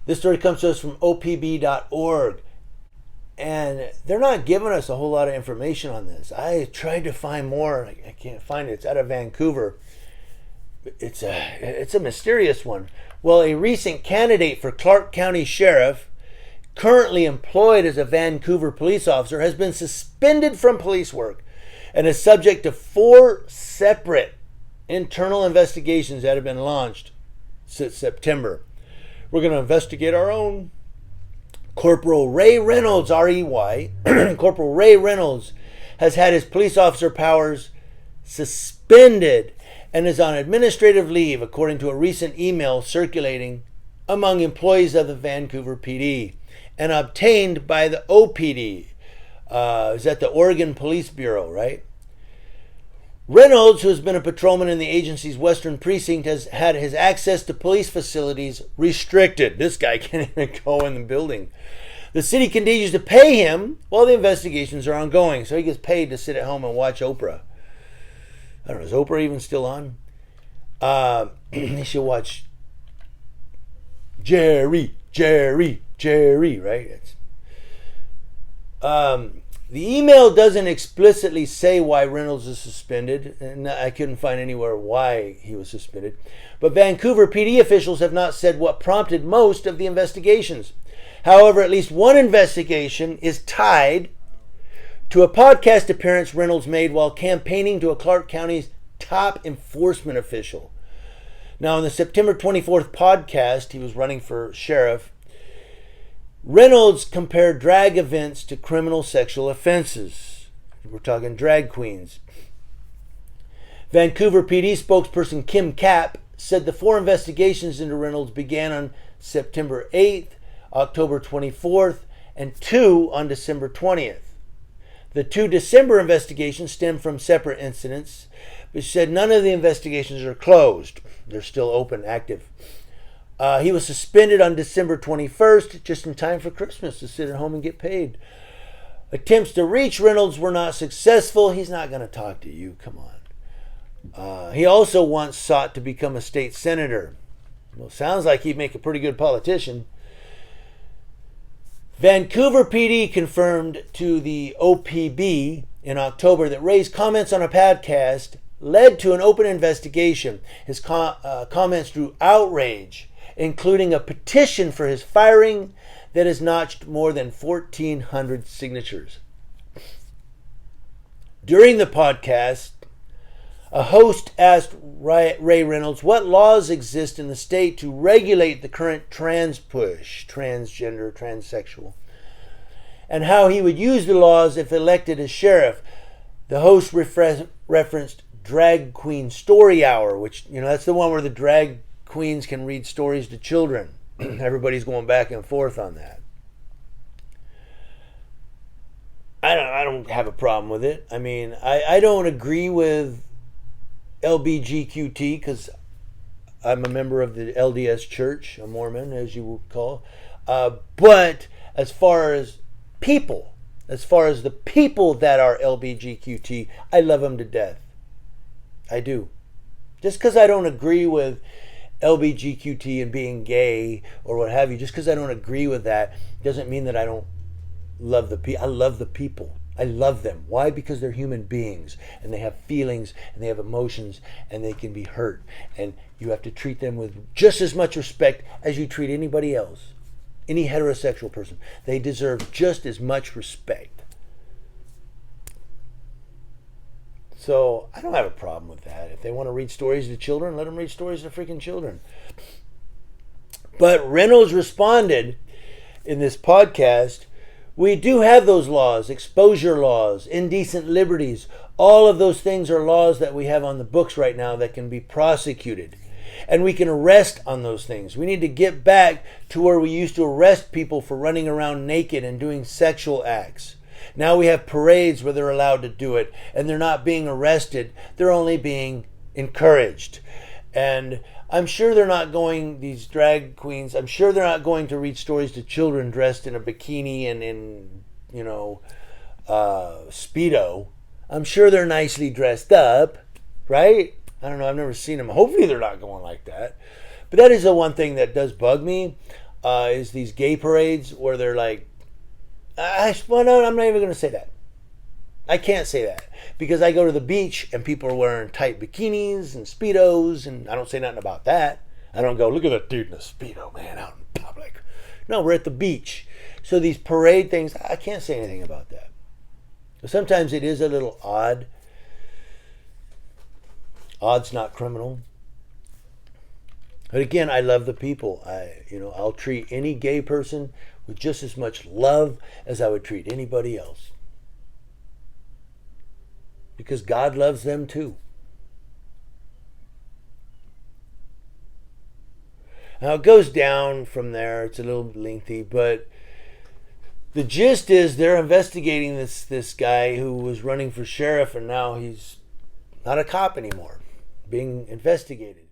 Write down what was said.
This story comes to us from opb.org. And they're not giving us a whole lot of information on this. I tried to find more. I can't find it. It's out of Vancouver. It's a mysterious one. Well, a recent candidate for Clark County Sheriff, currently employed as a Vancouver police officer, has been suspended from police work and is subject to 4 separate internal investigations that have been launched since September. We're going to investigate our own. Corporal Ray Reynolds, R-E-Y, Corporal Ray Reynolds has had his police officer powers suspended and is on administrative leave, according to a recent email circulating among employees of the Vancouver PD and obtained by the OPD. Is that the Oregon Police Bureau, right? Reynolds, who has been a patrolman in the agency's Western Precinct, has had his access to police facilities restricted. This guy can't even go in the building. The city continues to pay him while the investigations are ongoing, so he gets paid to sit at home and watch Oprah. I don't know, is Oprah even still on? He should watch Jerry, right? The email doesn't explicitly say why Reynolds is suspended, and I couldn't find anywhere why he was suspended. But Vancouver PD officials have not said what prompted most of the investigations. However, at least one investigation is tied to a podcast appearance Reynolds made while campaigning to a Clark County's top enforcement official. Now, in the September 24th podcast, he was running for sheriff. Reynolds compared drag events to criminal sexual offenses. We're talking drag queens. Vancouver PD spokesperson Kim Kapp said the 4 investigations into Reynolds began on September 8th, October 24th, and 2 on December 20th. The 2 December investigations stem from separate incidents, but she said none of the investigations are closed. They're still open, active. He was suspended on December 21st, just in time for Christmas, to sit at home and get paid. Attempts to reach Reynolds were not successful. He's not going to talk to you. Come on. He also once sought to become a state senator. Well, sounds like he'd make a pretty good politician. Vancouver PD confirmed to the OPB in October that Ray's comments on a podcast led to an open investigation. His comments drew outrage, including a petition for his firing that has notched more than 1,400 signatures. During the podcast, a host asked Ray Reynolds what laws exist in the state to regulate the current trans push, transgender, transsexual, and how he would use the laws if elected as sheriff. The host referenced Drag Queen Story Hour, which, that's the one where the drag queens can read stories to children. Everybody's going back and forth on that. I don't have a problem with it. I mean, I don't agree with LBGQT because I'm a member of the LDS Church, a Mormon, as you would call. But as far as the people that are LBGQT, I love them to death. I do. Just because I don't agree with LBGQT and being gay or what have you, just because I don't agree with that doesn't mean that I don't love the people. I love the people. I love them. Why? Because they're human beings and they have feelings and they have emotions and they can be hurt. And you have to treat them with just as much respect as you treat anybody else. Any heterosexual person. They deserve just as much respect. So I don't have a problem with that. If they want to read stories to children, let them read stories to freaking children. But Reynolds responded in this podcast, we do have those laws, exposure laws, indecent liberties. All of those things are laws that we have on the books right now that can be prosecuted. And we can arrest on those things. We need to get back to where we used to arrest people for running around naked and doing sexual acts. Now we have parades where they're allowed to do it, and they're not being arrested. They're only being encouraged. And I'm sure they're not going, these drag queens, I'm sure they're not going to read stories to children dressed in a bikini and in, Speedo. I'm sure they're nicely dressed up, right? I don't know, I've never seen them. Hopefully they're not going like that. But that is the one thing that does bug me. is these gay parades where they're like, well, no, I'm not even going to say that. I can't say that because I go to the beach and people are wearing tight bikinis and Speedos, and I don't say nothing about that. I don't go, look at that dude in a Speedo, man, out in public. No, we're at the beach. So these parade things, I can't say anything about that. Sometimes it is a little odd. Odd's not criminal. But again, I love the people. I'll treat any gay person with just as much love as I would treat anybody else. Because God loves them too. Now it goes down from there. It's a little lengthy, but the gist is they're investigating this guy who was running for sheriff, and now he's not a cop anymore, being investigated.